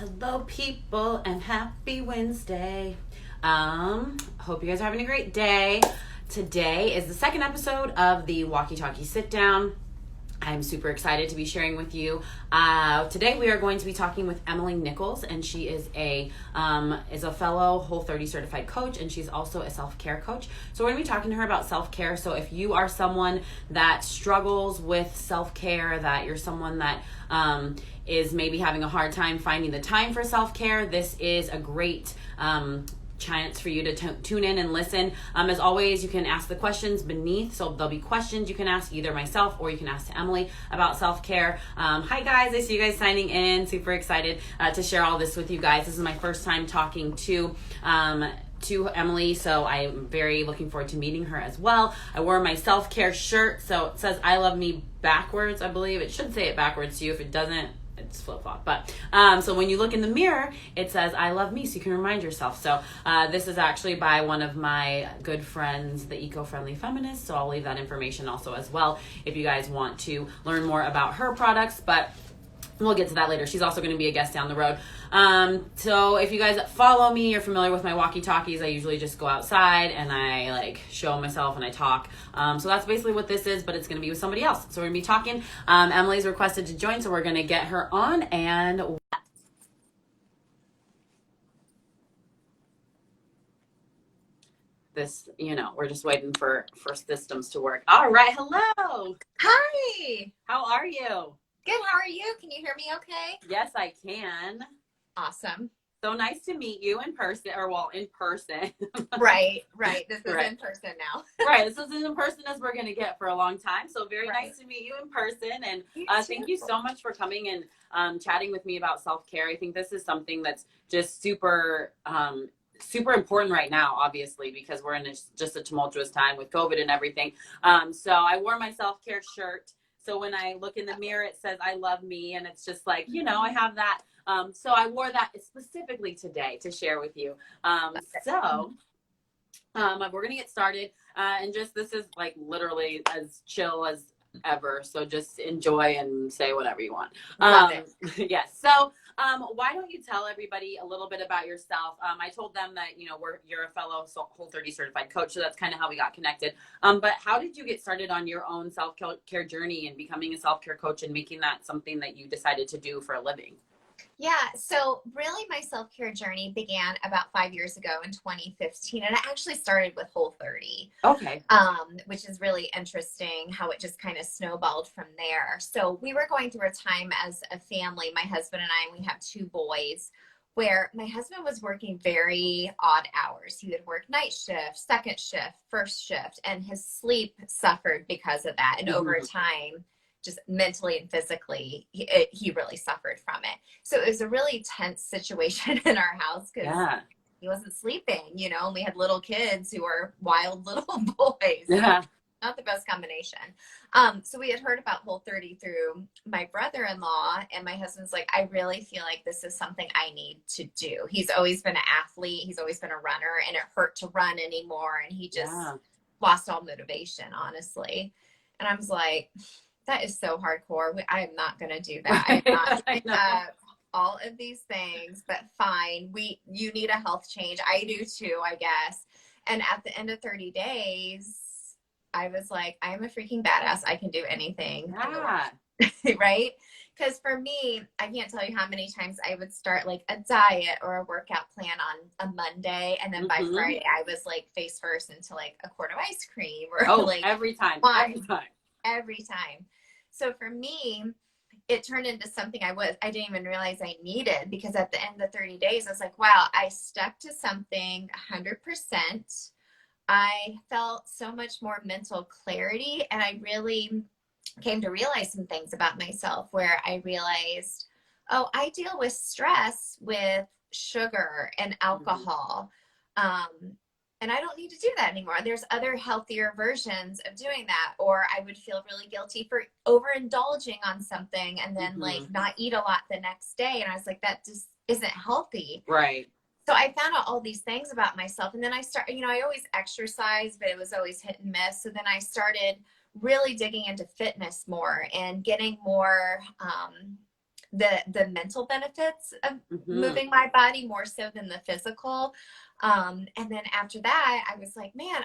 Hello, people, and happy Wednesday. Hope you guys are having a great day. Today is the second episode of the Walkie Talkie Sit Down. I'm super excited to be sharing with you. Today we are going to be talking with Emily Nichols, and she is a fellow Whole30 certified coach, and she's also a self-care coach. So we're going to be talking to her about self-care. So if you are someone that struggles with self-care, that you're someone that is maybe having a hard time finding the time for self-care, this is a great chance for you to tune in and listen. As always, you can ask the questions beneath, so there'll be questions you can ask either myself or you can ask to Emily about self-care. Hi guys, I see you guys signing in. Super excited to share all this with you guys. This is my first time talking to Emily, so I'm very looking forward to meeting her as well. I wore my self-care shirt, so it says I love me backwards, I believe. It should say it backwards to you. If it doesn't, it's flip-flop. But so when you look in the mirror, it says I love me, so you can remind yourself. So this is actually by one of my good friends, the Eco-Friendly Feminist, so I'll leave that information also as well if you guys want to learn more about her products. But we'll get to that later. She's also going to be a guest down the road. So if you guys follow me, you're familiar with my walkie-talkies. I usually just go outside and I show myself and I talk. So that's basically what this is, but it's going to be with somebody else. So we're going to be talking. Emily's requested to join, so we're going to get her on. And this, we're just waiting for systems to work. All right. Hello. Hi. How are you? Good. How are you? Can you hear me okay? Yes, I can. Awesome. So nice to meet you in person, in person. Right. This is Right. in person now. Right. This is as in person as we're going to get for a long time. So very nice to meet you in person. And thank you so much for coming and chatting with me about self-care. I think this is something that's just super important right now, obviously, because we're in just a tumultuous time with COVID and everything. So I wore my self-care shirt. So when I look in the mirror, it says, I love me. And it's just like, I have that. So I wore that specifically today to share with you. So we're going to get started. And this is literally as chill as ever. So just enjoy and say whatever you want. Love it. Yes. So why don't you tell everybody a little bit about yourself? I told them that, you're a fellow Whole30 certified coach. So that's kind of how we got connected. But how did you get started on your own self-care journey and becoming a self-care coach and making that something that you decided to do for a living? Yeah. So really my self-care journey began about 5 years ago in 2015. And I actually started with Whole30. Okay. Which is really interesting how it just kind of snowballed from there. So we were going through a time as a family, my husband and I, we have 2 boys, where my husband was working very odd hours. He would work night shift, second shift, first shift, and his sleep suffered because of that. And over time, just mentally and physically, he really suffered from it. So it was a really tense situation in our house because he wasn't sleeping, and we had little kids who were wild little boys. Yeah. Not the best combination. So we had heard about Whole30 through my brother-in-law, and my husband's like, I really feel like this is something I need to do. He's always been an athlete. He's always been a runner, and it hurt to run anymore. And he just lost all motivation, honestly. And I was like, that is so hardcore. I am not going to do that. I'm not doing all of these things, but fine. You need a health change. I do too, I guess. And at the end of 30 days, I was like, I'm a freaking badass. I can do anything. Right? Because for me, I can't tell you how many times I would start a diet or a workout plan on a Monday. And then by Friday, I was face first into a quart of ice cream or every time. Every time. So for me, it turned into something I didn't even realize I needed, because at the end of 30 days, I was like, wow, I stuck to something 100%. I felt so much more mental clarity, and I really came to realize some things about myself, where I realized, oh, I deal with stress with sugar and alcohol. And I don't need to do that anymore. There's other healthier versions of doing that. Or I would feel really guilty for overindulging on something and then not eat a lot the next day. And I was like, that just isn't healthy. Right. So I found out all these things about myself. And then I started, I always exercised, but it was always hit and miss. So then I started really digging into fitness more and getting more the mental benefits of Mm-hmm. moving my body more so than the physical. And then after that, I was like, man,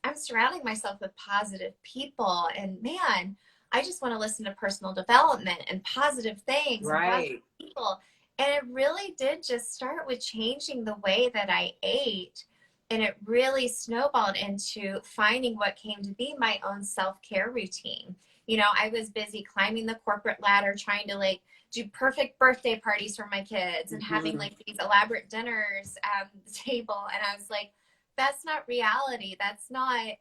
I'm surrounding myself with positive people, and man, I just want to listen to personal development and positive things and positive Right. people. And it really did just start with changing the way that I ate. And it really snowballed into finding what came to be my own self-care routine. You know, I was busy climbing the corporate ladder, trying to like do perfect birthday parties for my kids and having Mm-hmm. like these elaborate dinners at the table. And I was like, that's not reality. That's not,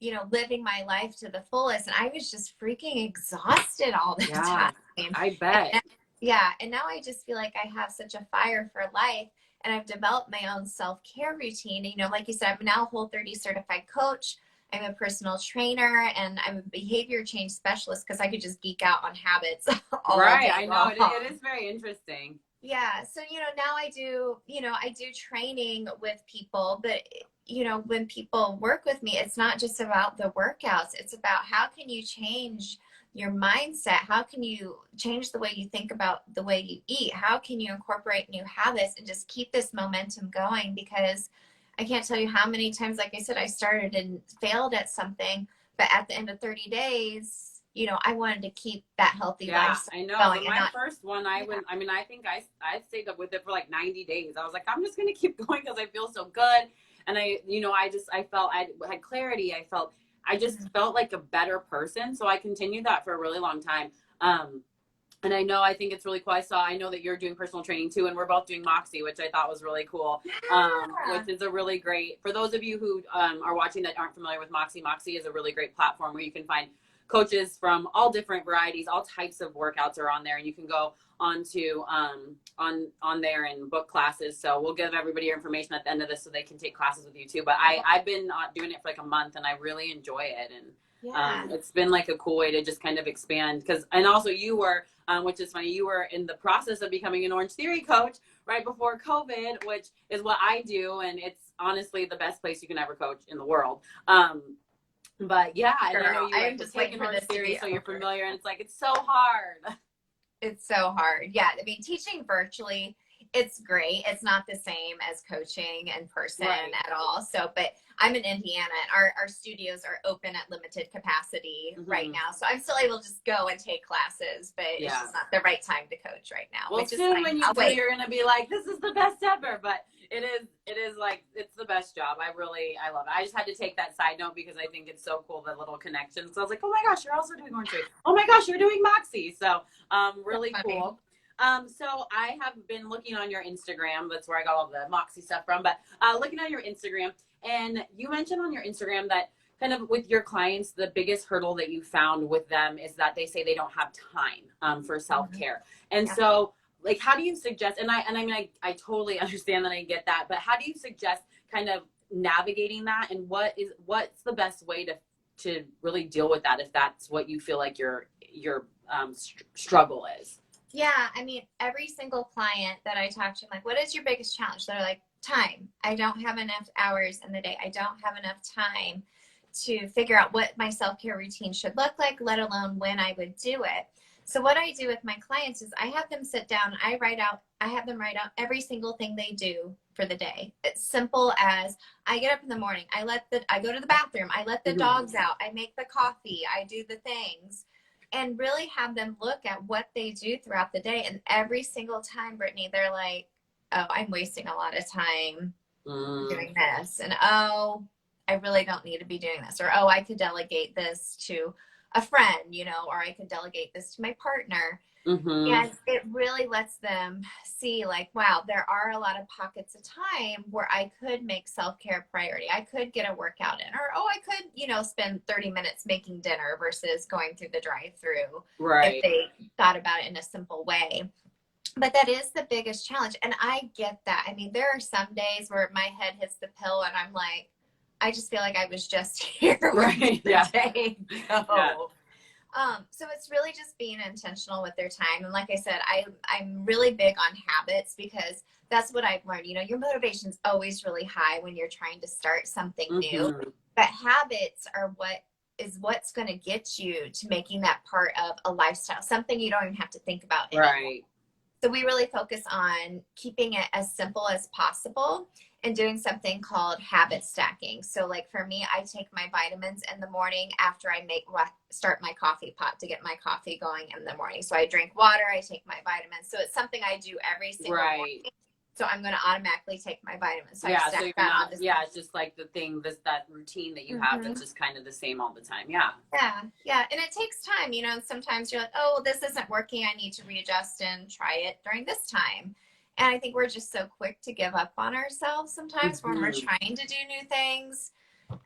you know, living my life to the fullest. And I was just freaking exhausted all the Yeah, time. I And bet. yeah. And now I just feel like I have such a fire for life. And I've developed my own self-care routine. You know, like you said, I'm now a Whole30 certified coach. I'm a personal trainer, and I'm a behavior change specialist because I could just geek out on habits all Right. day I know it long. is very interesting. Yeah. So, you know, now I do training with people, but, you know, when people work with me, it's not just about the workouts. It's about how can you change your mindset? How can you change the way you think about the way you eat? How can you incorporate new habits and just keep this momentum going? Because I can't tell you how many times, like I said, I started and failed at something, but at the end of 30 days, you know, I wanted to keep that healthy Yeah, lifestyle I know. going The and my not, first one, I yeah. went. I mean, I think I stayed up with it for like 90 days. I was like, I'm just gonna keep going because I feel so good, and I felt I had clarity. I just felt like a better person. So I continued that for a really long time. Um, and I think it's really cool. I know that you're doing personal training too, and we're both doing Moxie, which I thought was really cool. Yeah. Which is a really great, for those of you who are watching that aren't familiar with Moxie, Moxie is a really great platform where you can find coaches from all different varieties, all types of workouts are on there, and you can go onto on there and book classes. So we'll give everybody your information at the end of this so they can take classes with you too. But I've been doing it for like a month, and I really enjoy it, and Yeah. it's been like a cool way to just kind of expand. And also you were, which is funny, you were in the process of becoming an Orange Theory coach right before COVID, which is what I do, and it's honestly the best place you can ever coach in the world. But yeah, and I know Girl, you I am like were just waiting taking for Orange this to Theory, be so you're over. familiar, and it's like it's so hard. It's so hard. Yeah. I mean, teaching virtually, it's great. It's not the same as coaching in person Right. at all. So, but I'm in Indiana, and our studios are open at limited capacity right Mm-hmm. now. So I'm still able to just go and take classes, but it's Yeah. just not the right time to coach right now, Well, which is soon fine. when you I'll do, wait. you're gonna be like, "This is the best ever." But it is like it's the best job. I love it. I just had to take that side note because I think it's so cool, the little connections. So I was like, "Oh my gosh, you're also doing Orange Theory. Oh my gosh, you're doing Moxie." So, So really funny. cool. So I have been looking on your Instagram. That's where I got all the Moxie stuff from. But looking on your Instagram, and you mentioned on your Instagram that kind of with your clients, the biggest hurdle that you found with them is that they say they don't have time for self Mhm. care. And Yeah. so, like, how do you suggest? And I mean, I totally understand that, I get that, but how do you suggest kind of navigating that? And what's the best way to really deal with that if that's what you feel like your struggle is? Yeah, I mean, every single client that I talk to, I'm like, what is your biggest challenge? They're like, time. I don't have enough hours in the day. I don't have enough time to figure out what my self-care routine should look like, let alone when I would do it. So what I do with my clients is I have them sit down, I have them write out every single thing they do for the day. It's simple as I get up in the morning, I go to the bathroom, I let the Mm-hmm. dogs out, I make the coffee, I do the things, and really have them look at what they do throughout the day. And every single time, Brittany, they're like, oh, I'm wasting a lot of time Mm. doing this. And oh, I really don't need to be doing this. Or oh, I could delegate this to a friend, you know, or I could delegate this to my partner. Mm-hmm. And it really lets them see, like, wow, there are a lot of pockets of time where I could make self-care a priority. I could get a workout in, or, oh, I could, you know, spend 30 minutes making dinner versus going through the drive-through if Right. they thought about it in a simple way. But that is the biggest challenge. And I get that. I mean, there are some days where my head hits the pillow and I'm like, I just feel like I was just here. Where did Right. the Yeah. day go? Yeah. So it's really just being intentional with their time. And like I said, I'm really big on habits because that's what I've learned. You know, your motivation's always really high when you're trying to start something new, Mm-hmm. but habits are what is what's going to get you to making that part of a lifestyle, something you don't even have to think about anymore. Right. So we really focus on keeping it as simple as possible and doing something called habit stacking. So like for me, I take my vitamins in the morning after I start my coffee pot to get my coffee going in the morning. So I drink water, I take my vitamins. So it's something I do every single morning. So I'm going to automatically take my vitamins. So yeah, so you're not, it's just like the thing, that routine that you have that's just kind of the same all the time. Yeah. Yeah. And it takes time, you know, and sometimes you're like, oh, this isn't working. I need to readjust and try it during this time. And I think we're just so quick to give up on ourselves sometimes when we're trying to do new things.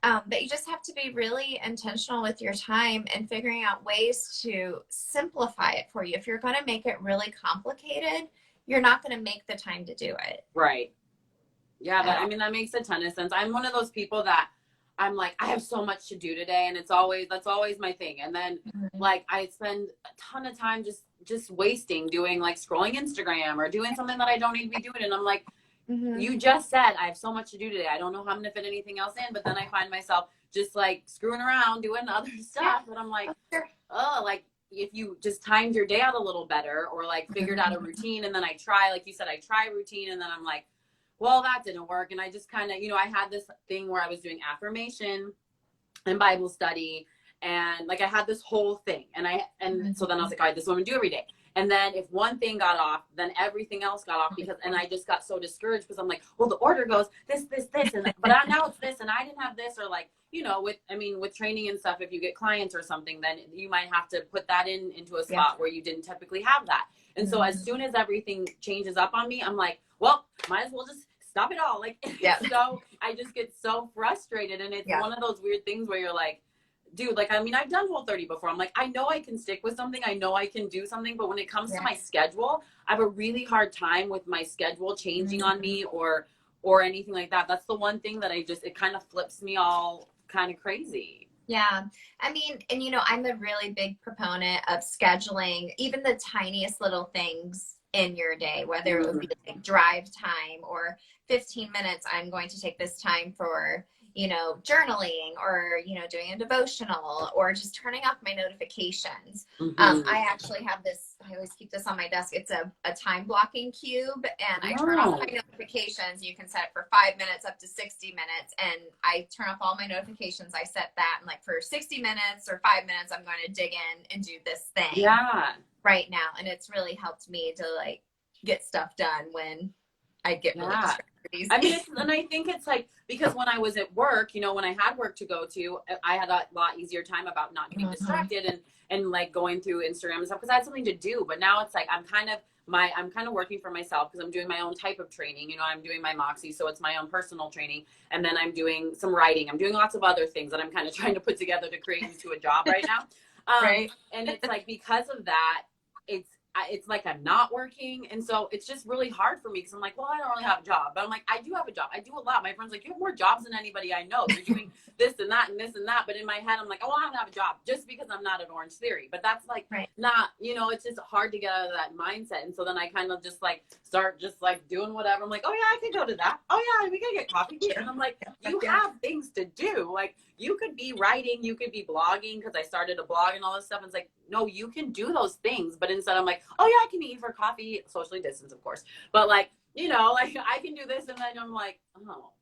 But you just have to be really intentional with your time and figuring out ways to simplify it for you. If you're going to make it really complicated, you're not going to make the time to do it. Right. Yeah. That makes a ton of sense. I'm one of those people that I'm like, I have so much to do today. And that's always my thing. And then like, I spend a ton of time just wasting doing like scrolling Instagram or doing something that I don't need to be doing. And I'm like, you just said, I have so much to do today. I don't know how I'm going to fit anything else in. But then I find myself just like screwing around, doing other stuff. And I'm like, oh, like, if you just timed your day out a little better or like figured out a routine, and then I try, like you said, I try routine, and then I'm like, well, that didn't work. And I just kind of, you know, I had this thing where I was doing affirmation and Bible study, and like I had this whole thing, and so then I was like, all right, this is what I'm gonna do every day. And then if one thing got off, then everything else got off, and I just got so discouraged because I'm like, well, the order goes this, and now it's this, and I didn't have this, or like, you know, with training and stuff, if you get clients or something, then you might have to put that into a spot where you didn't typically have that. And so as soon as everything changes up on me, I'm like, well, might as well just stop it all. Like, so I just get so frustrated, and it's one of those weird things where you're like, dude, like, I mean, I've done Whole30 before. I'm like, I know I can stick with something. I know I can do something. But when it comes to my schedule, I have a really hard time with my schedule changing on me or anything like that. That's the one thing that it kind of flips me all kind of crazy. Yeah. I mean, and you know, I'm a really big proponent of scheduling even the tiniest little things in your day, whether it would be like drive time or 15 minutes. I'm going to take this time for, you know, journaling or, you know, doing a devotional or just turning off my notifications. I actually have this, I always keep this on my desk. It's a time blocking cube, and I turn off my notifications. You can set it for 5 minutes up to 60 minutes. And I turn off all my notifications. I set that, and like for 60 minutes or 5 minutes, I'm going to dig in and do this thing right now. And it's really helped me to like get stuff done when I get really distracted. I mean, and I think it's like, because when I was at work, you know, when I had work to go to, I had a lot easier time about not getting distracted and like going through Instagram and stuff, because I had something to do. But now it's like, I'm kind of working for myself because I'm doing my own type of training. You know, I'm doing my Moxie, so it's my own personal training. And then I'm doing some writing. I'm doing lots of other things that I'm kind of trying to put together to create into a job right now. And it's like, because of that, it's like I'm not working. And so it's just really hard for me because I'm like, well, I don't really have a job. But I'm like, I do have a job. I do a lot. My friend's like, you have more jobs than anybody I know. You're doing this and that and this and that. But in my head, I'm like, oh, I don't have a job just because I'm not at Orange Theory. But that's like not, you know, it's just hard to get out of that mindset. And so then I kind of just like start just like doing whatever. I'm like, oh yeah, I can go to that. Oh yeah, we gotta get coffee. And I'm like, you have things to do. Like, you could be writing, you could be blogging, because I started a blog and all this stuff. And it's like, no, you can do those things. But instead I'm like, oh yeah, I can meet you for coffee, socially distanced, of course. But like, you know, like I can do this. And then I'm like, oh.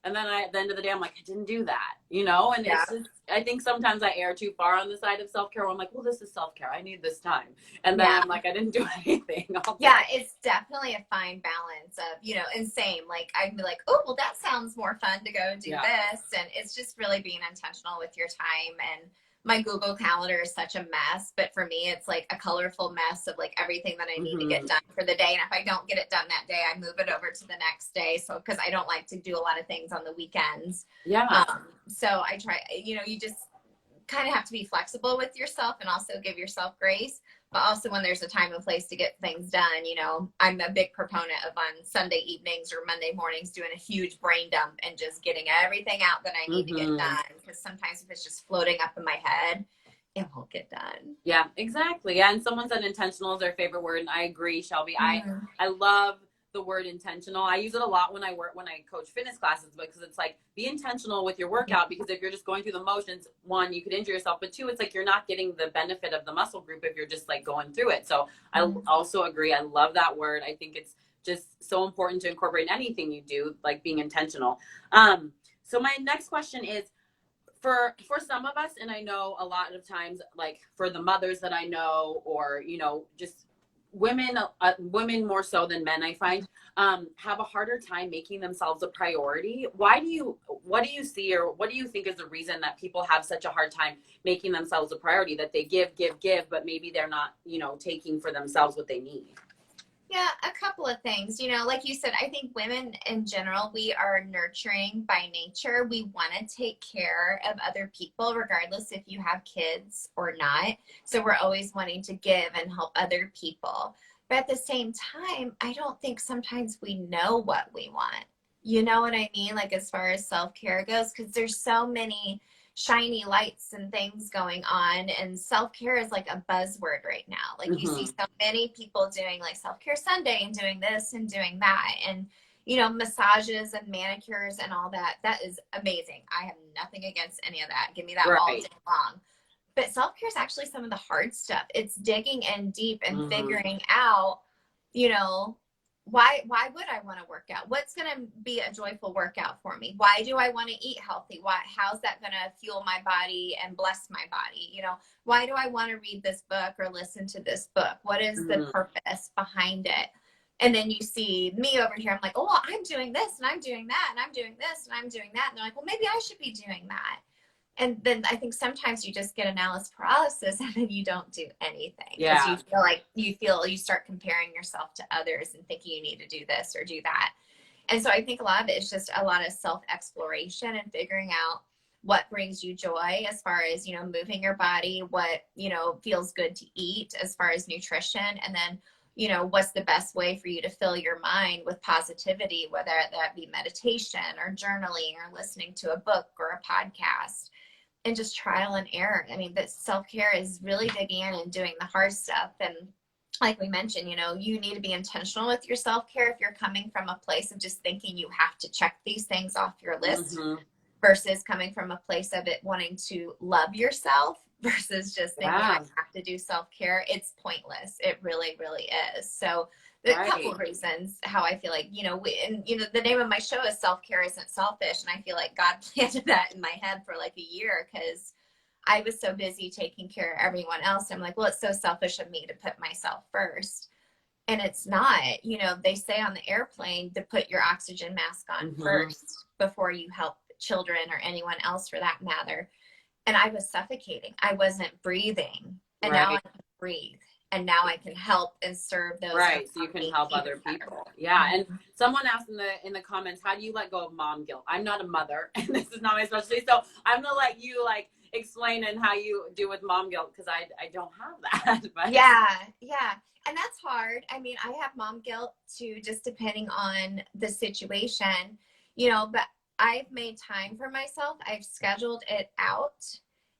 And then at the end of the day, I'm like, I didn't do that, you know? And it's just, I think sometimes I err too far on the side of self-care. Where I'm like, well, this is self-care. I need this time. And then I'm like, I didn't do anything. It's definitely a fine balance of, you know, and same, like I'd be like, oh, well, that sounds more fun to go do this. And it's just really being intentional with your time. And my Google Calendar is such a mess, but for me, it's like a colorful mess of like everything that I need to get done for the day. And if I don't get it done that day, I move it over to the next day. So, because I don't like to do a lot of things on the weekends. So I try, you know, you just kind of have to be flexible with yourself and also give yourself grace. But also when there's a time and place to get things done, you know, I'm a big proponent of on Sunday evenings or Monday mornings doing a huge brain dump and just getting everything out that I need to get done. Because sometimes if it's just floating up in my head, it won't get done. Yeah, exactly. Yeah, and someone said intentional is their favorite word, and I agree, Shelby. I love the word intentional. I use it a lot when I coach fitness classes, because it's like, be intentional with your workout, because if you're just going through the motions, one, you could injure yourself, but two, it's like you're not getting the benefit of the muscle group if you're just like going through it. So I also agree. I love that word. I think it's just so important to incorporate in anything you do, like being intentional. So my next question is, for some of us, and I know a lot of times, like for the mothers that I know, or, you know, just women more so than men, I find, have a harder time making themselves a priority. What do you see, or what do you think is the reason that people have such a hard time making themselves a priority, that they give, but maybe they're not, you know, taking for themselves what they need? Yeah, a couple of things. You know, like you said, I think women in general, we are nurturing by nature. We want to take care of other people, regardless if you have kids or not. So we're always wanting to give and help other people. But at the same time, I don't think sometimes we know what we want. You know what I mean? Like as far as self-care goes, because there's so many shiny lights and things going on, and self-care is like a buzzword right now. Like you see so many people doing like self-care Sunday and doing this and doing that, and you know, massages and manicures and all that. That is amazing. I have nothing against any of that. Give me that all day long. But self-care is actually some of the hard stuff. It's digging in deep and figuring out, you know, why would I want to work out? What's going to be a joyful workout for me? Why do I want to eat healthy? How's that going to fuel my body and bless my body? You know, why do I want to read this book or listen to this book? What is the purpose behind it? And then you see me over here. I'm like, oh, well, I'm doing this and I'm doing that and I'm doing this and I'm doing that. And they're like, well, maybe I should be doing that. And then I think sometimes you just get analysis paralysis and then you don't do anything. Yeah. You start comparing yourself to others and thinking you need to do this or do that. And so I think a lot of it is just a lot of self-exploration and figuring out what brings you joy as far as, you know, moving your body, what, you know, feels good to eat as far as nutrition. And then, you know, what's the best way for you to fill your mind with positivity, whether that be meditation or journaling or listening to a book or a podcast. And just trial and error. I mean, that self-care is really digging in and doing the hard stuff. And like we mentioned, you know, you need to be intentional with your self-care if you're coming from a place of just thinking you have to check these things off your list versus coming from a place of it wanting to love yourself versus just thinking I have to do self-care. It's pointless. It really, really is. So a couple of reasons how I feel like, you know, the name of my show is Self-Care Isn't Selfish. And I feel like God planted that in my head for like a year because I was so busy taking care of everyone else. I'm like, well, it's so selfish of me to put myself first. And it's not. You know, they say on the airplane to put your oxygen mask on first before you help children or anyone else for that matter. And I was suffocating. I wasn't breathing. And now I can breathe. And now I can help and serve those. Right. So you can help other people. Yeah. And someone asked in the comments, how do you let go of mom guilt? I'm not a mother and this is not my specialty. So I'm going to let you like explain and how you do with mom guilt. Cause I don't have that. But. Yeah. And that's hard. I mean, I have mom guilt too, just depending on the situation, you know, but I've made time for myself. I've scheduled it out.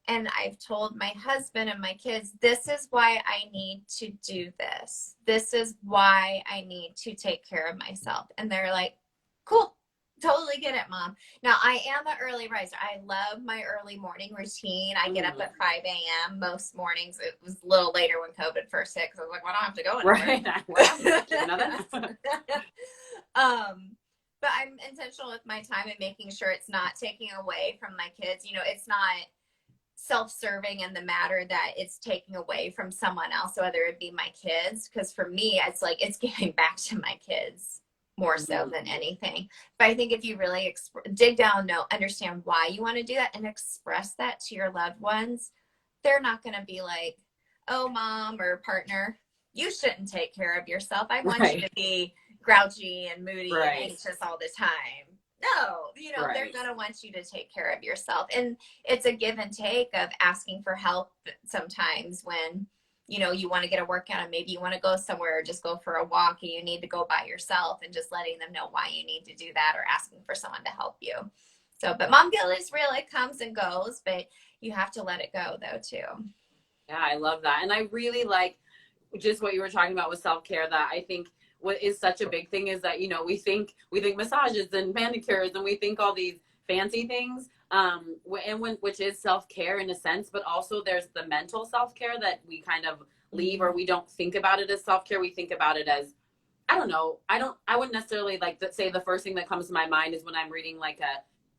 And I've told my husband and my kids, this is why I need to do this. This is why I need to take care of myself. And they're like, cool, totally get it, Mom. Now, I am an early riser. I love my early morning routine. I get up at 5 a.m. most mornings. It was a little later when COVID first hit because I was like, well, I don't have to go anywhere. But I'm intentional with my time and making sure it's not taking away from my kids. You know, it's not self-serving in the matter that it's taking away from someone else, whether it be my kids, because for me it's like it's giving back to my kids more so than anything. But I think if you really dig down, understand why you want to do that and express that to your loved ones, they're not going to be like, oh, mom or partner, you shouldn't take care of yourself. I want you to be grouchy and moody and anxious all the time. No, you know, they're going to want you to take care of yourself. And it's a give and take of asking for help sometimes when, you know, you want to get a workout and maybe you want to go somewhere or just go for a walk and you need to go by yourself, and just letting them know why you need to do that or asking for someone to help you. So, but mom guilt is real. It comes and goes, but you have to let it go though too. Yeah, I love that. And I really like just what you were talking about with self-care, that I think what is such a big thing is that, you know, we think massages and manicures and we think all these fancy things, which is self-care in a sense, but also there's the mental self-care that we kind of leave, or we don't think about it as self-care. We think about it as, I don't know. I wouldn't necessarily like say the first thing that comes to my mind is when I'm reading like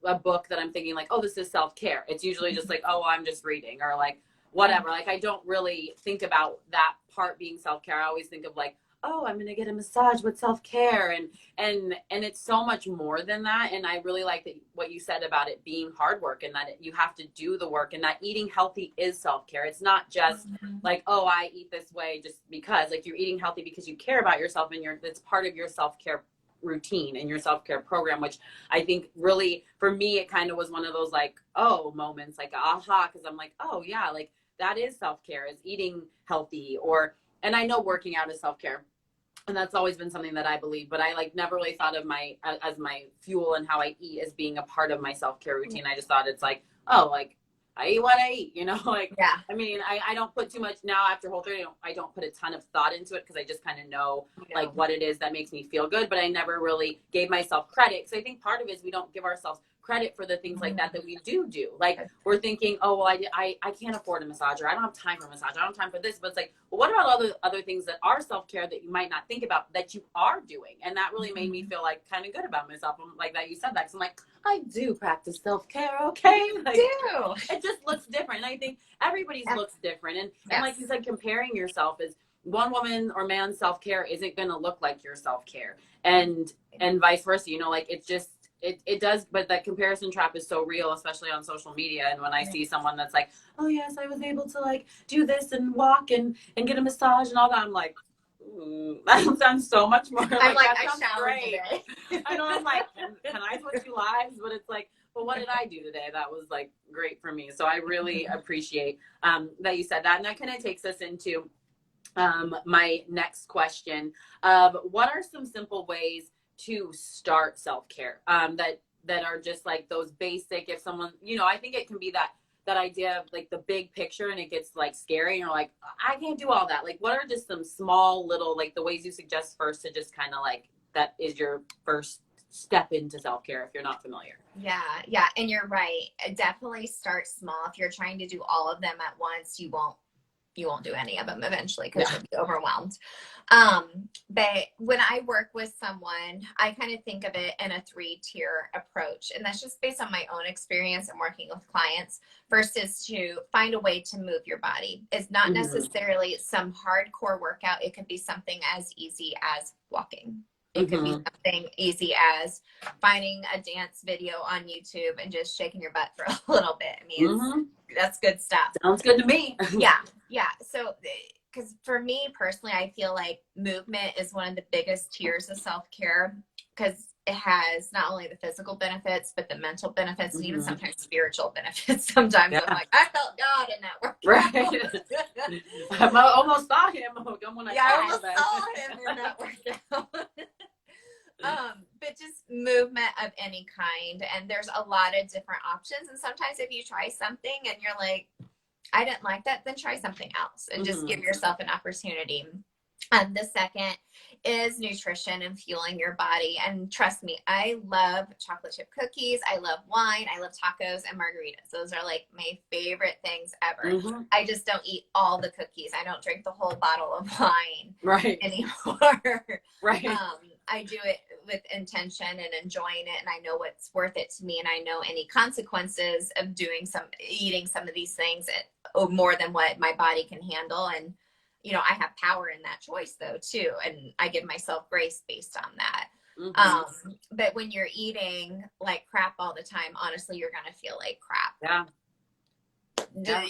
a book that I'm thinking like, oh, this is self-care. It's usually just like, oh, I'm just reading, or like whatever. Like I don't really think about that part being self-care. I always think of like, oh, I'm going to get a massage with self-care. And it's so much more than that. And I really like that what you said about it being hard work, and that you have to do the work, and that eating healthy is self-care. It's not just like, oh, I eat this way just because. Like you're eating healthy because you care about yourself, and it's part of your self-care routine and your self-care program, which I think really for me, it kind of was one of those like, oh, moments, like aha, because I'm like, oh yeah, like that is self-care, is eating healthy. And I know working out is self-care, and that's always been something that I believe, but I like never really thought of my as my fuel and how I eat as being a part of my self-care routine. I just thought it's like, oh, like I eat what I eat, you know, like, yeah. I mean, I don't put too much now after Whole30. I don't put a ton of thought into it, because I just kind of know like what it is that makes me feel good, but I never really gave myself credit. So I think part of it is we don't give ourselves credit for the things like that we do. Like we're thinking, oh, well, I can't afford a massage, or I don't have time for a massage, I don't have time for this. But it's like, well, what about other things that are self-care that you might not think about that you are doing? And that really made me feel like kind of good about myself. I'm like that you said that, because I'm like, I do practice self-care, okay? Like, it just looks different. And I think everybody's looks different. And like you said, comparing yourself is, one woman or man's self-care isn't going to look like your self-care, and vice versa, you know, like it's just, it does, but that comparison trap is so real, especially on social media. And when I see someone that's like, oh yes, I was able to like do this and walk and get a massage and all that, I'm like, that sounds so much more. I'm like that I showered great today. I know, I'm like, can I switch you lives? But it's like, well, what did I do today? That was like great for me. So I really appreciate that you said that. And that kind of takes us into my next question. What are some simple ways to start self-care that are just like those basic, if someone, you know, I think it can be that idea of like the big picture, and it gets like scary and you're like, I can't do all that. Like what are just some small little, like the ways you suggest first to just kind of like, that is your first step into self-care if you're not familiar? Yeah. And you're right. Definitely start small. If you're trying to do all of them at once, you won't do any of them eventually, because you'll be overwhelmed. But when I work with someone, I kind of think of it in a 3-tier approach. And that's just based on my own experience and working with clients. First is to find a way to move your body. It's not necessarily some hardcore workout. It could be something as easy as walking. It could be something easy as finding a dance video on YouTube and just shaking your butt for a little bit. I mean, that's good stuff. Sounds good to me. Yeah. So, because for me personally, I feel like movement is one of the biggest tiers of self-care, because it has not only the physical benefits, but the mental benefits, and even sometimes spiritual benefits. Sometimes I'm like, I felt God in that workout. Right. I almost saw him when I almost saw him in that workout. But just movement of any kind. And there's a lot of different options. And sometimes if you try something and you're like, I didn't like that, then try something else and just give yourself an opportunity. The second is nutrition and fueling your body. And trust me, I love chocolate chip cookies. I love wine. I love tacos and margaritas. Those are like my favorite things ever. I just don't eat all the cookies. I don't drink the whole bottle of wine anymore. I do it with intention and enjoying it, and I know what's worth it to me, and I know any consequences of eating some of these things more than what my body can handle. And you know, I have power in that choice though too, and I give myself grace based on that. But when you're eating like crap all the time, honestly, you're gonna feel like crap.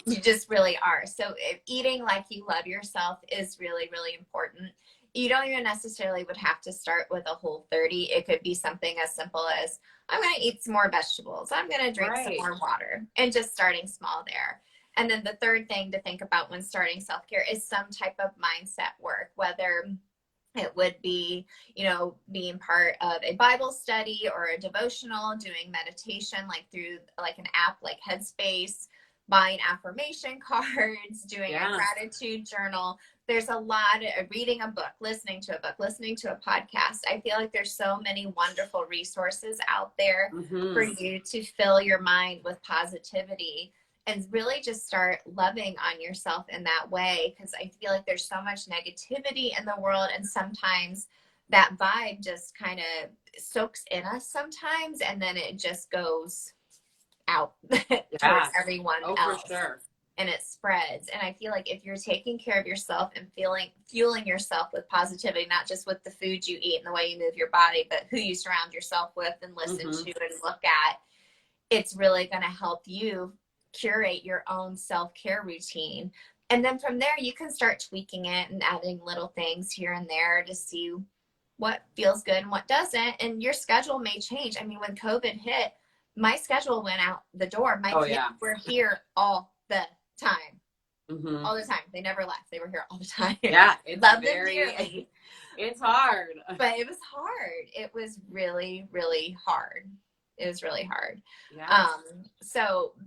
You just really are. So eating like you love yourself is really, really important. You don't even necessarily would have to start with a Whole30. It could be something as simple as, I'm going to eat some more vegetables. I'm going to drink some more water, and just starting small there. And then the third thing to think about when starting self-care is some type of mindset work, whether it would be, you know, being part of a Bible study or a devotional, doing meditation, like through like an app like Headspace, buying affirmation cards, doing a gratitude journal. there's a lot of reading a book, listening to a book, listening to a podcast. I feel like there's so many wonderful resources out there for you to fill your mind with positivity and really just start loving on yourself in that way. Because I feel like there's so much negativity in the world, and sometimes that vibe just kind of soaks in us sometimes, and then it just goes out towards everyone else. For sure. And it spreads. And I feel like if you're taking care of yourself and fueling yourself with positivity, not just with the food you eat and the way you move your body, but who you surround yourself with and listen to and look at, it's really going to help you curate your own self-care routine. And then from there, you can start tweaking it and adding little things here and there to see what feels good and what doesn't. And your schedule may change. I mean, when COVID hit, my schedule went out the door. My kids were here all the time. All the time. They never left. They were here all the time. Yeah, it's Love them dearly. It's hard. But it was hard. It was really, really hard. It was really hard. Yes.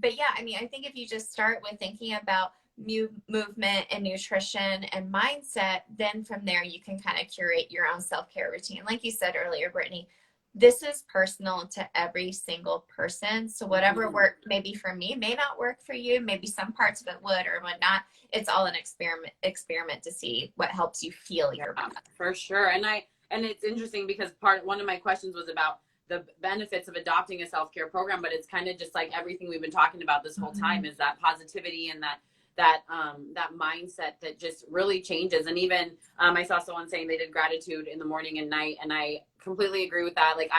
But yeah, I mean, I think if you just start with thinking about movement and nutrition and mindset, then from there you can kind of curate your own self-care routine. Like you said earlier, Brittany, this is personal to every single person. So whatever worked maybe for me may not work for you. Maybe some parts of it would or would not. It's all an experiment to see what helps you feel your body. For sure. And it's interesting because one of my questions was about the benefits of adopting a self-care program, but it's kind of just like everything we've been talking about this whole time is that positivity and that mindset that just really changes. And even I saw someone saying they did gratitude in the morning and night, and I completely agree with that. Like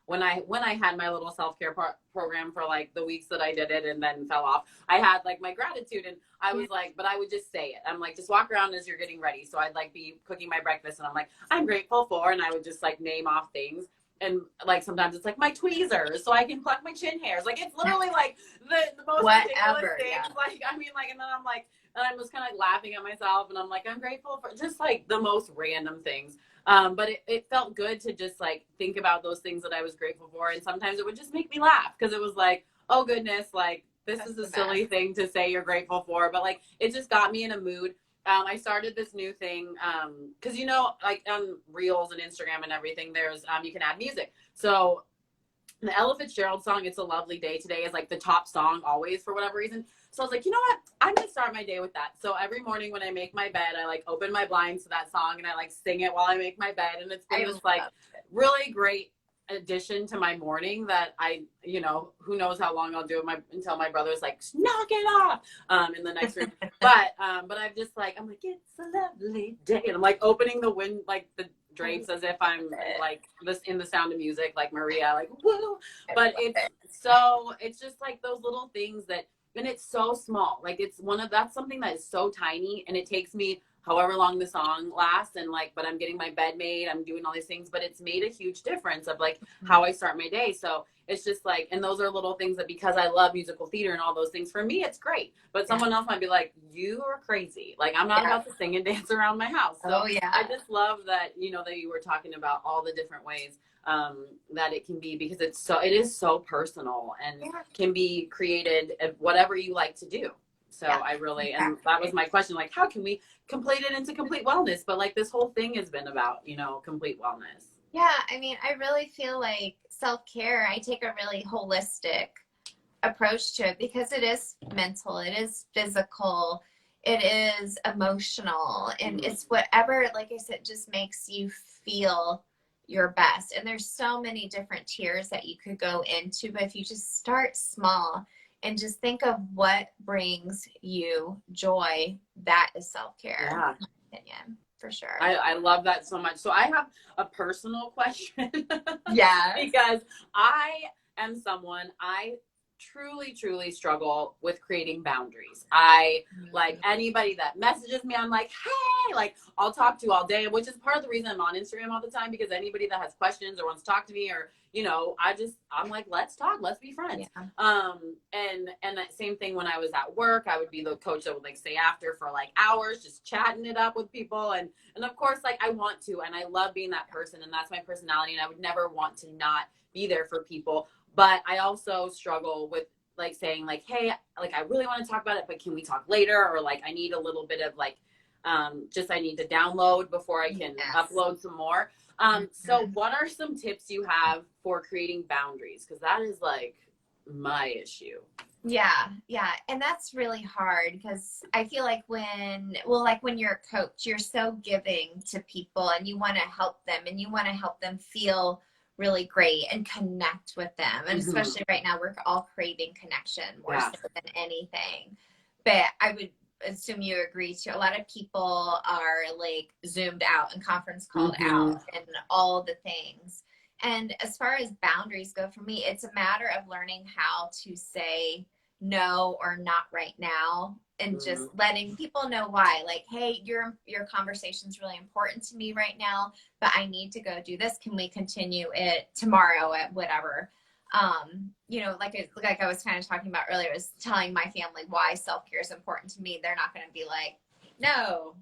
when I had my little self-care program for like the weeks that I did it and then fell off, I had like my gratitude, and I was like, but I would just say it. I'm like, just walk around as you're getting ready. So I'd like be cooking my breakfast and I'm like, I'm grateful for, and I would just like name off things. And like sometimes it's like my tweezers so I can pluck my chin hairs. Like it's literally like the most ridiculous things. Yeah. Like I mean, like, and then I'm like, and I'm just kind of like laughing at myself, and I'm like, I'm grateful for just like the most random things. But it felt good to just like think about those things that I was grateful for, and sometimes it would just make me laugh because it was like, oh goodness, like this is a silly thing to say you're grateful for, but like it just got me in a mood. I started this new thing because like on Reels and Instagram and everything, there's you can add music. So the Ella Fitzgerald song "It's a Lovely Day Today" is like the top song always for whatever reason. So I was like, you know what? I'm gonna start my day with that. So every morning when I make my bed, I like open my blinds to that song and I like sing it while I make my bed, and it's been just like really great addition to my morning that I, who knows how long I'll do it until my brother's like, knock it off in the next room. But I'm just like, I'm like, it's a lovely day. And I'm like opening the wind, like the drapes as if I'm like this in The Sound of Music, like Maria, like, woo. But it's just like those little things that, and it's so small. Like that's something that is so tiny, and it takes me however long the song lasts, and like, but I'm getting my bed made, I'm doing all these things, but it's made a huge difference of like how I start my day. So it's just like, and those are little things that, because I love musical theater and all those things, for me it's great, but someone else might be like, you are crazy, like I'm not about to sing and dance around my house. So I just love that, that you were talking about all the different ways that it can be, because it is so personal and can be created at whatever you like to do. So I really, and that was my question, like, how can we complete it into complete wellness? But like this whole thing has been about, complete wellness. Yeah. I mean, I really feel like self-care, I take a really holistic approach to it, because it is mental, it is physical, it is emotional, and it's whatever, like I said, just makes you feel your best. And there's so many different tiers that you could go into, but if you just start small and just think of what brings you joy, that is self-care. Yeah. In my opinion, for sure. I love that so much. So I have a personal question. Yeah. Because I am someone, I truly struggle with creating boundaries. I like anybody that messages me, I'm like, hey, like I'll talk to all day, which is part of the reason I'm on Instagram all the time, because anybody that has questions or wants to talk to me, or I'm like, let's talk, let's be friends. And that same thing when I was at work, I would be the coach that would like stay after for like hours just chatting it up with people, and of course, like I want to, and I love being that person, and that's my personality, and I would never want to not be there for people. But I also struggle with like saying like, hey, like I really want to talk about it, but can we talk later? Or like I need a little bit of like Just I need to download before I can upload some more. So what are some tips you have for creating boundaries? Because that is like my issue. Yeah. And that's really hard because I feel like when you're a coach, you're so giving to people and you want to help them and you want to help them feel really great and connect with them. And especially right now, we're all craving connection more so than anything. But I would assume you agree too. A lot of people are like zoomed out and conference called out and all the things. And as far as boundaries go, for me, it's a matter of learning how to say no or not right now, and just letting people know why. Like, hey, your conversation is really important to me right now, but I need to go do this. Can we continue it tomorrow at whatever? You know, like I was kind of talking about earlier, was telling my family why self-care is important to me. They're not going to be like, no,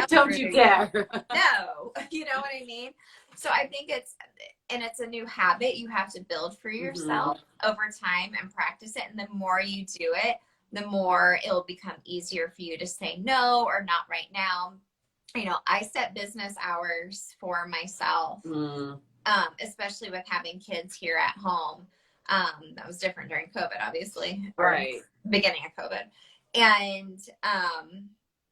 don't you dare. No, you know what I mean? So I think it's a new habit you have to build for yourself over time and practice it. And the more you do it, the more it'll become easier for you to say no or not right now. You know, I set business hours for myself, especially with having kids here at home. That was different during COVID, obviously, right? Beginning of COVID. And,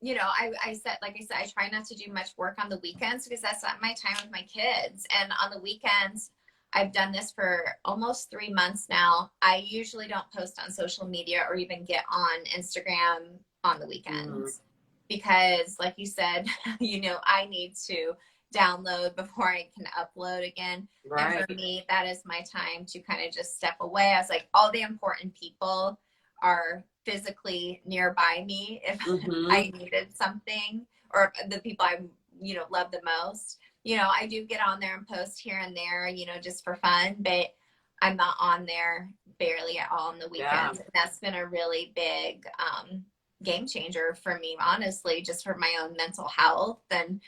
you know, I said, like I said, I try not to do much work on the weekends because that's not my time with my kids. And on the weekends, I've done this for almost 3 months now. I usually don't post on social media or even get on Instagram on the weekends because, like you said, you know, I need to download before I can upload again. Right. And for me, that is my time to kind of just step away. I was like, all the important people are physically nearby me if I needed something, or the people I, you know, love the most. You know, I do get on there and post here and there, you know, just for fun, but I'm not on there barely at all on the weekends. And that's been a really big game changer for me, honestly, just for my own mental health and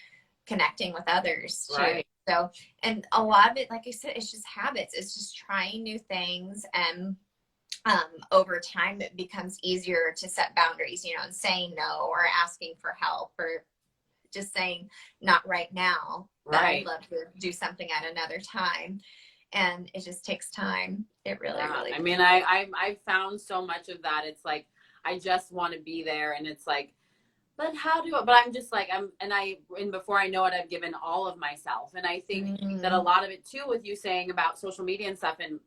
connecting with others too. Right. So, and a lot of it, like I said, it's just habits. It's just trying new things, and over time it becomes easier to set boundaries, you know, and saying no or asking for help or just saying not right now. Right. I'd love to do something at another time. And it just takes time. It really. I mean, I've found so much of that. It's like, I just want to be there, and it's like, but I'm just like, and before I know it, I've given all of myself. And I think that a lot of it too, with you saying about social media and stuff, and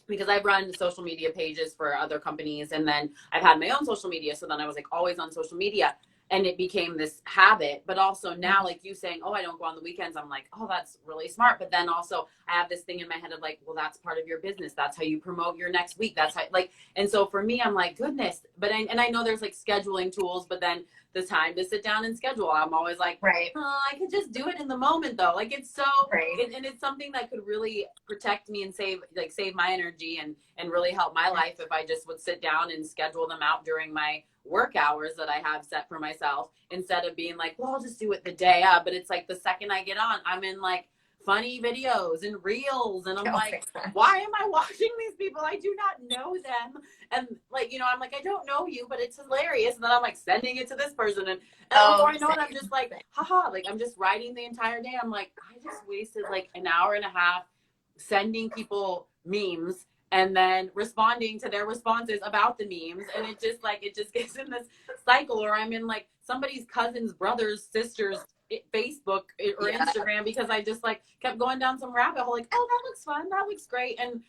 because I've run social media pages for other companies, and then I've had my own social media. So then I was like always on social media, and it became this habit. But also now, like you saying, oh, I don't go on the weekends. I'm like, oh, that's really smart. But then also I have this thing in my head of like, well, that's part of your business. That's how you promote your next week. That's how, like, and so for me, I'm like, goodness. But I know there's like scheduling tools, but then the time to sit down and schedule, I'm always like, right. I could just do it in the moment though. Like, it's so, and it's something that could really protect me and save my energy and really help my life if I just would sit down and schedule them out during my work hours that I have set for myself, instead of being like, well, I'll just do it the day up. But it's like the second I get on, I'm in like funny videos and reels, and I'm like, why am I watching these people? I do not know them. And like, you know, I'm like, I don't know you, but it's hilarious. And then I'm like sending it to this person, and before I know it, I'm just like, haha, like I'm just writing the entire day. I'm like, I just wasted like an hour and a half sending people memes and then responding to their responses about the memes. And it just gets in this cycle, or I'm in like somebody's cousin's brother's sister's Facebook or Instagram, because I just like kept going down some rabbit hole, like, oh, that looks fun, that looks great, and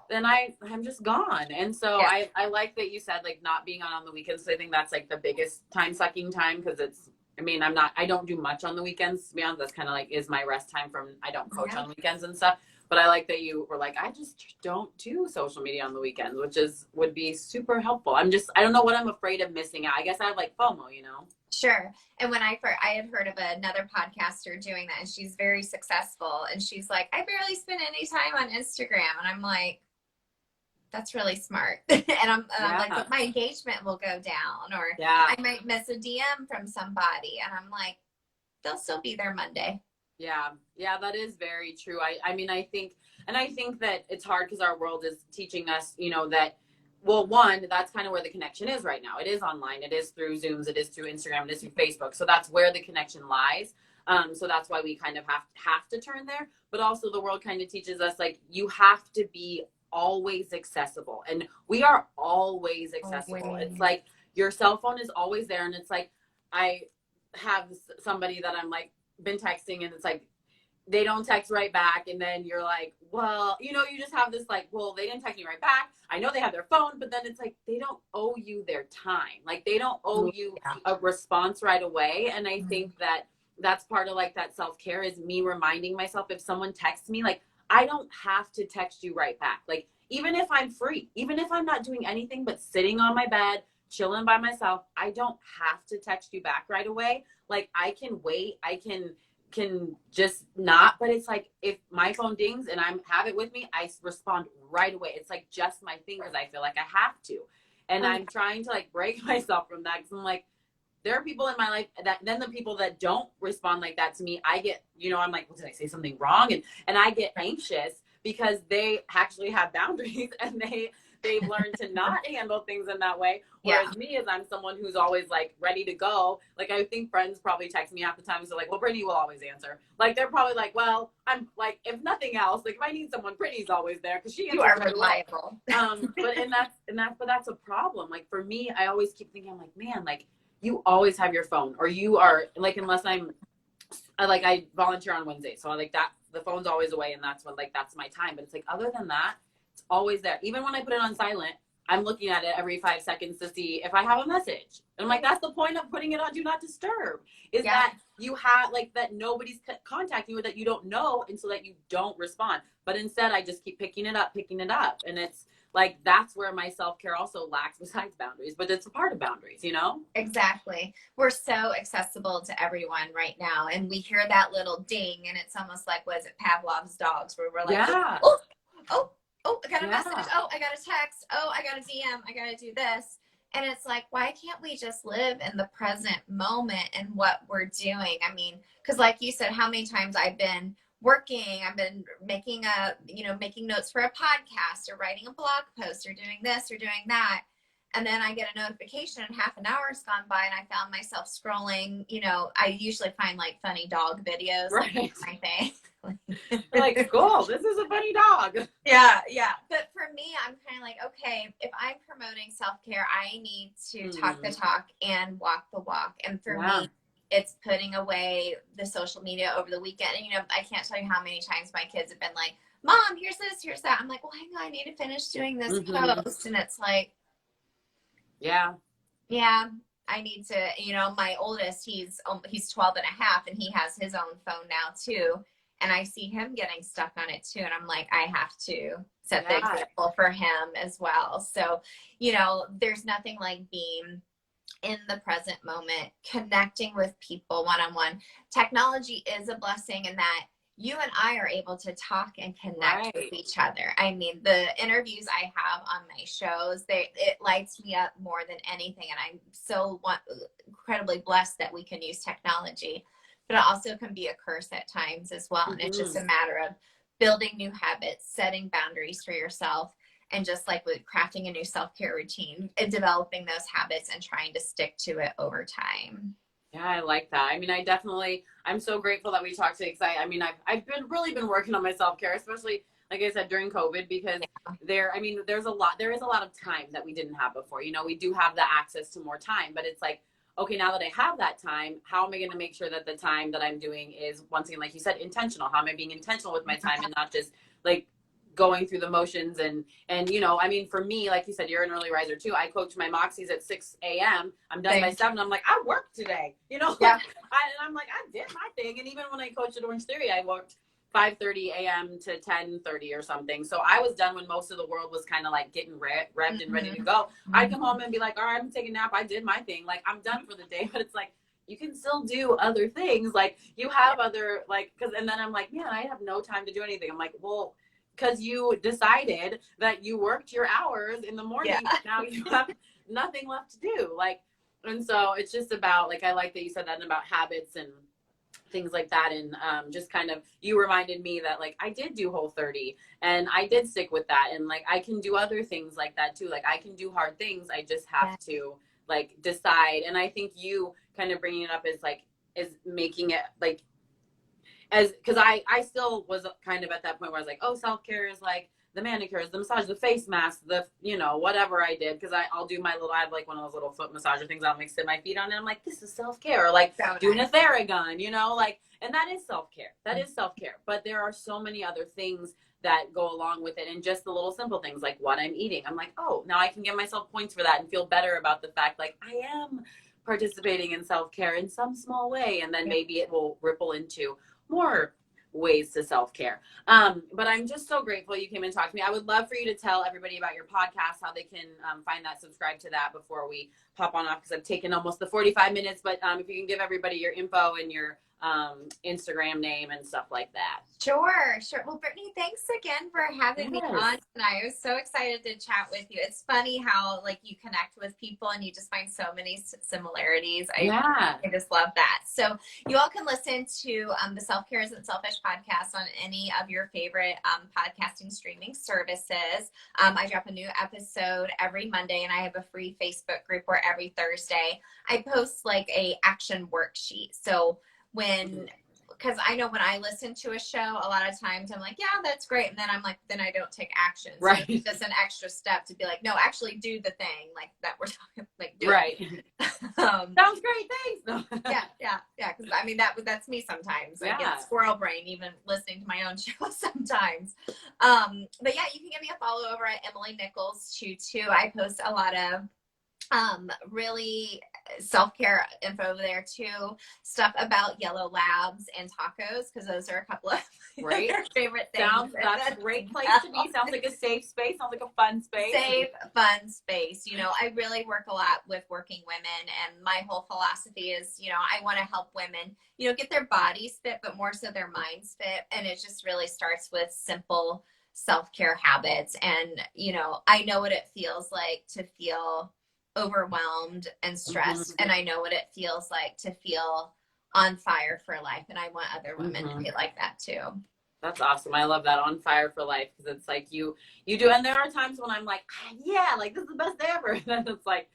then I'm just gone. And so I like that you said like not being on the weekends. So I think that's like the biggest time sucking time, because it's, I mean, I don't do much on the weekends, to be honest. That's kind of like is my rest time from, I don't coach on weekends and stuff. But I like that you were like, I just don't do social media on the weekends, which would be super helpful. I don't know what I'm afraid of missing out. I guess I have like FOMO, you know? Sure. And when I had heard of another podcaster doing that, and she's very successful, and she's like, I barely spend any time on Instagram. And I'm like, that's really smart. and I'm like, but my engagement will go down, or I might miss a DM from somebody. And I'm like, they'll still be there Monday. Yeah, that is very true. I mean, I think that it's hard because our world is teaching us, you know, that well, one, that's kind of where the connection is right now. It is online. It is through Zooms. It is through Instagram. It is through Facebook. So that's where the connection lies. So that's why we kind of have to turn there. But also the world kind of teaches us, like, you have to be always accessible. And we are always accessible. Always. It's like your cell phone is always there. And it's like, I have somebody that I'm like been texting, and it's like, they don't text right back, and then you're like, well, you know, you just have this like, well, they didn't text me right back. I know they have their phone, but then it's like, they don't owe you their time. Like, they don't owe you a response right away. And I think that that's part of like that self-care, is me reminding myself, if someone texts me, like, I don't have to text you right back. Like, even if I'm free, even if I'm not doing anything but sitting on my bed, chilling by myself, I don't have to text you back right away. Like, I can wait. I can just not. But it's like, if my phone dings and I have it with me, I respond right away. It's like just my thing, because I feel like I have to. And I'm trying to like break myself from that, because I'm like, there are people in my life that, then the people that don't respond like that to me, I get, you know, I'm like, well, did I say something wrong? And I get anxious, because they actually have boundaries, and they've learned to not handle things in that way. Whereas me, as I'm someone who's always like ready to go. Like, I think friends probably text me half the time. So like, well, Brittany will always answer. Like, they're probably like, well, I'm like, if nothing else, like, if I need someone, Brittany's always there, because she You are reliable. but that's a problem. Like, for me, I always keep thinking, I'm like, man, like, you always have your phone, or you are like, unless I volunteer on Wednesday. So like that, the phone's always away, and that's when, like, that's my time. But it's like, other than that, it's always there. Even when I put it on silent, I'm looking at it every 5 seconds to see if I have a message. And I'm like, that's the point of putting it on do not disturb, is that you have, like, that nobody's contacting you, that you don't know, and so that you don't respond. But instead, I just keep picking it up. And it's like, that's where my self-care also lacks, besides boundaries, but it's a part of boundaries, you know? Exactly. We're so accessible to everyone right now, and we hear that little ding, and it's almost like, was it Pavlov's dogs, where we're like, oh, I got a message. Oh, I got a text. Oh, I got a DM. I got to do this. And it's like, why can't we just live in the present moment and what we're doing? I mean, because like you said, how many times I've been working, I've been making making notes for a podcast, or writing a blog post, or doing this or doing that. And then I get a notification, and half an hour's gone by, and I found myself scrolling. You know, I usually find like funny dog videos. Right. Like my thing. Like, cool, this is a funny dog. Yeah. But for me, I'm kind of like, okay, if I'm promoting self-care, I need to talk the talk and walk the walk. And for me, it's putting away the social media over the weekend. And, you know, I can't tell you how many times my kids have been like, Mom, here's this, here's that. I'm like, well, hang on, I need to finish doing this post. And it's like, yeah, I need to, you know, my oldest, he's 12 and a half, and he has his own phone now too. And I see him getting stuck on it too. And I'm like, I have to set the example for him as well. So, you know, there's nothing like being in the present moment, connecting with people one-on-one. Technology is a blessing in that you and I are able to talk and connect with each other. I mean, the interviews I have on my shows, it lights me up more than anything. And I'm so incredibly blessed that we can use technology. But it also can be a curse at times as well. And it's just a matter of building new habits, setting boundaries for yourself, and just like with crafting a new self-care routine and developing those habits and trying to stick to it over time. Yeah, I like that. I mean, I'm so grateful that we talked today, because I've been working on my self-care, especially, like I said, during COVID, because there is a lot of time that we didn't have before. You know, we do have the access to more time, but it's like, okay, now that I have that time, how am I going to make sure that the time that I'm doing is, once again, like you said, intentional? How am I being intentional with my time, and not just like going through the motions? And you know, I mean, for me, like you said, you're an early riser too. I coach my Moxies at 6 a.m. I'm done by 7. I'm like, I worked today, you know? And I'm like, I did my thing. And even when I coached at Orange Theory, I worked 5:30 a.m. to 10:30 or something. So I was done when most of the world was kind of like getting revved and ready to go. I'd come home and be like, all right, I'm taking a nap. I did my thing. Like, I'm done for the day. But it's like, you can still do other things. Like, you have other, like, and then I'm like, man, I have no time to do anything. I'm like, well, because you decided that you worked your hours in the morning. Now you have nothing left to do. Like, and so it's just about, like, I like that you said that about habits and things like that. And just kind of, you reminded me that like I did do Whole30 and I did stick with that, and like I can do other things like that too. Like I can do hard things, I just have to like decide. And I think you kind of bringing it up is making it like, as because I still was kind of at that point where I was like, oh, self-care is like the manicures, the massage, the face mask, the, you know, whatever I did. Because I'll do my little, I have like one of those little foot massager things I'll mix my feet on, and I'm like, this is self-care. Or like So doing nice. a Theragun, you know, like, and that is self-care. That is self-care. But there are so many other things that go along with it, and just the little simple things like what I'm eating. I'm like, oh, now I can give myself points for that and feel better about the fact like I am participating in self-care in some small way, and then maybe it will ripple into more ways to self-care. But I'm just so grateful you came and talked to me. I would love for you to tell everybody about your podcast, how they can find that, subscribe to that before we pop on off, because I've taken almost the 45 minutes. But if you can give everybody your info and your Instagram name and stuff like that. Sure. Well, Brittany, thanks again for having me on tonight. I was so excited to chat with you. It's funny how like you connect with people and you just find so many similarities. I just love that. So you all can listen to the Self-Care Isn't Selfish podcast on any of your favorite podcasting streaming services. I drop a new episode every Monday, and I have a free Facebook group where every Thursday I post like a action worksheet. So because I know when I listen to a show, a lot of times I'm like, yeah, that's great. And then I'm like, then I don't take action. So Right. It's just an extra step to be like, no, actually do the thing like that we're talking, like do right. Sounds great. Thanks. No. Yeah. Because I mean, that's me sometimes. I get squirrel brain, even listening to my own show sometimes. But yeah, you can give me a follow over at Emily Nichols too. I post a lot of really self-care info there too, stuff about yellow labs and tacos, because those are a couple of my favorite things. That's a great place to be. Sounds like a safe space. Sounds like a fun space. Safe, fun space. You know, I really work a lot with working women, and my whole philosophy is, you know, I want to help women, you know, get their bodies fit, but more so their minds fit. And it just really starts with simple self-care habits. And, you know, I know what it feels like to feel overwhelmed and stressed, and I know what it feels like to feel on fire for life, and I want other women to be like that too. That's awesome. I love that, on fire for life, because it's like you do, and there are times when I'm like, yeah, like this is the best day ever, and then it's like,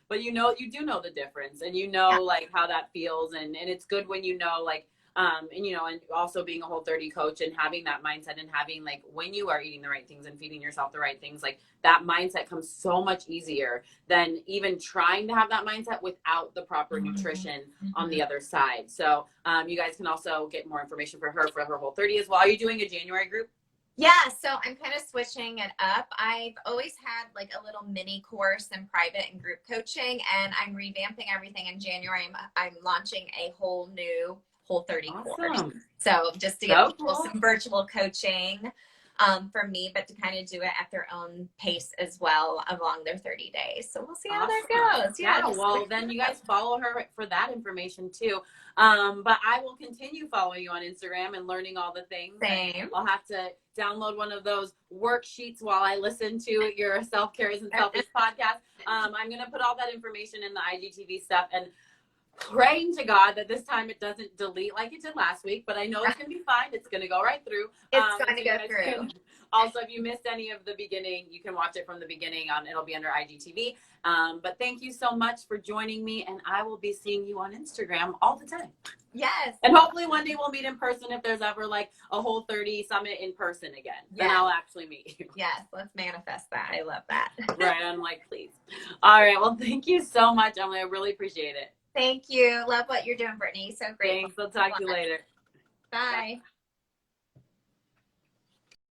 but you know, you do know the difference, and you know like how that feels, and it's good when you know like and you know, and also being a Whole30 coach and having that mindset, and having like when you are eating the right things and feeding yourself the right things, like that mindset comes so much easier than even trying to have that mindset without the proper nutrition on the other side. So you guys can also get more information for her Whole30 as well. Are you doing a January group? Yeah, so I'm kind of switching it up. I've always had like a little mini course in private and group coaching, and I'm revamping everything in January. I'm launching a whole new Whole30 course. So just to get people some virtual coaching for me, but to kind of do it at their own pace as well along their 30 days. So we'll see how that goes. Yeah, well, then you guys follow her for that information too. But I will continue following you on Instagram and learning all the things. Same. I'll have to download one of those worksheets while I listen to your Self-Care Isn't Selfish podcast. I'm going to put all that information in the IGTV stuff, and praying to God that this time it doesn't delete like it did last week, but I know it's going to be fine. It's going to go right through. It's going to go through. Also, if you missed any of the beginning, you can watch it from the beginning. It'll be under IGTV. But thank you so much for joining me, and I will be seeing you on Instagram all the time. Yes. And hopefully one day we'll meet in person, if there's ever like a Whole30 summit in person again. Then I'll actually meet you. Yes, let's manifest that. I love that. Right, I'm like, please. All right, well, thank you so much, Emily. I really appreciate it. Thank you. Love what you're doing, Brittany. So great. Thanks. I'll talk to you later. Bye.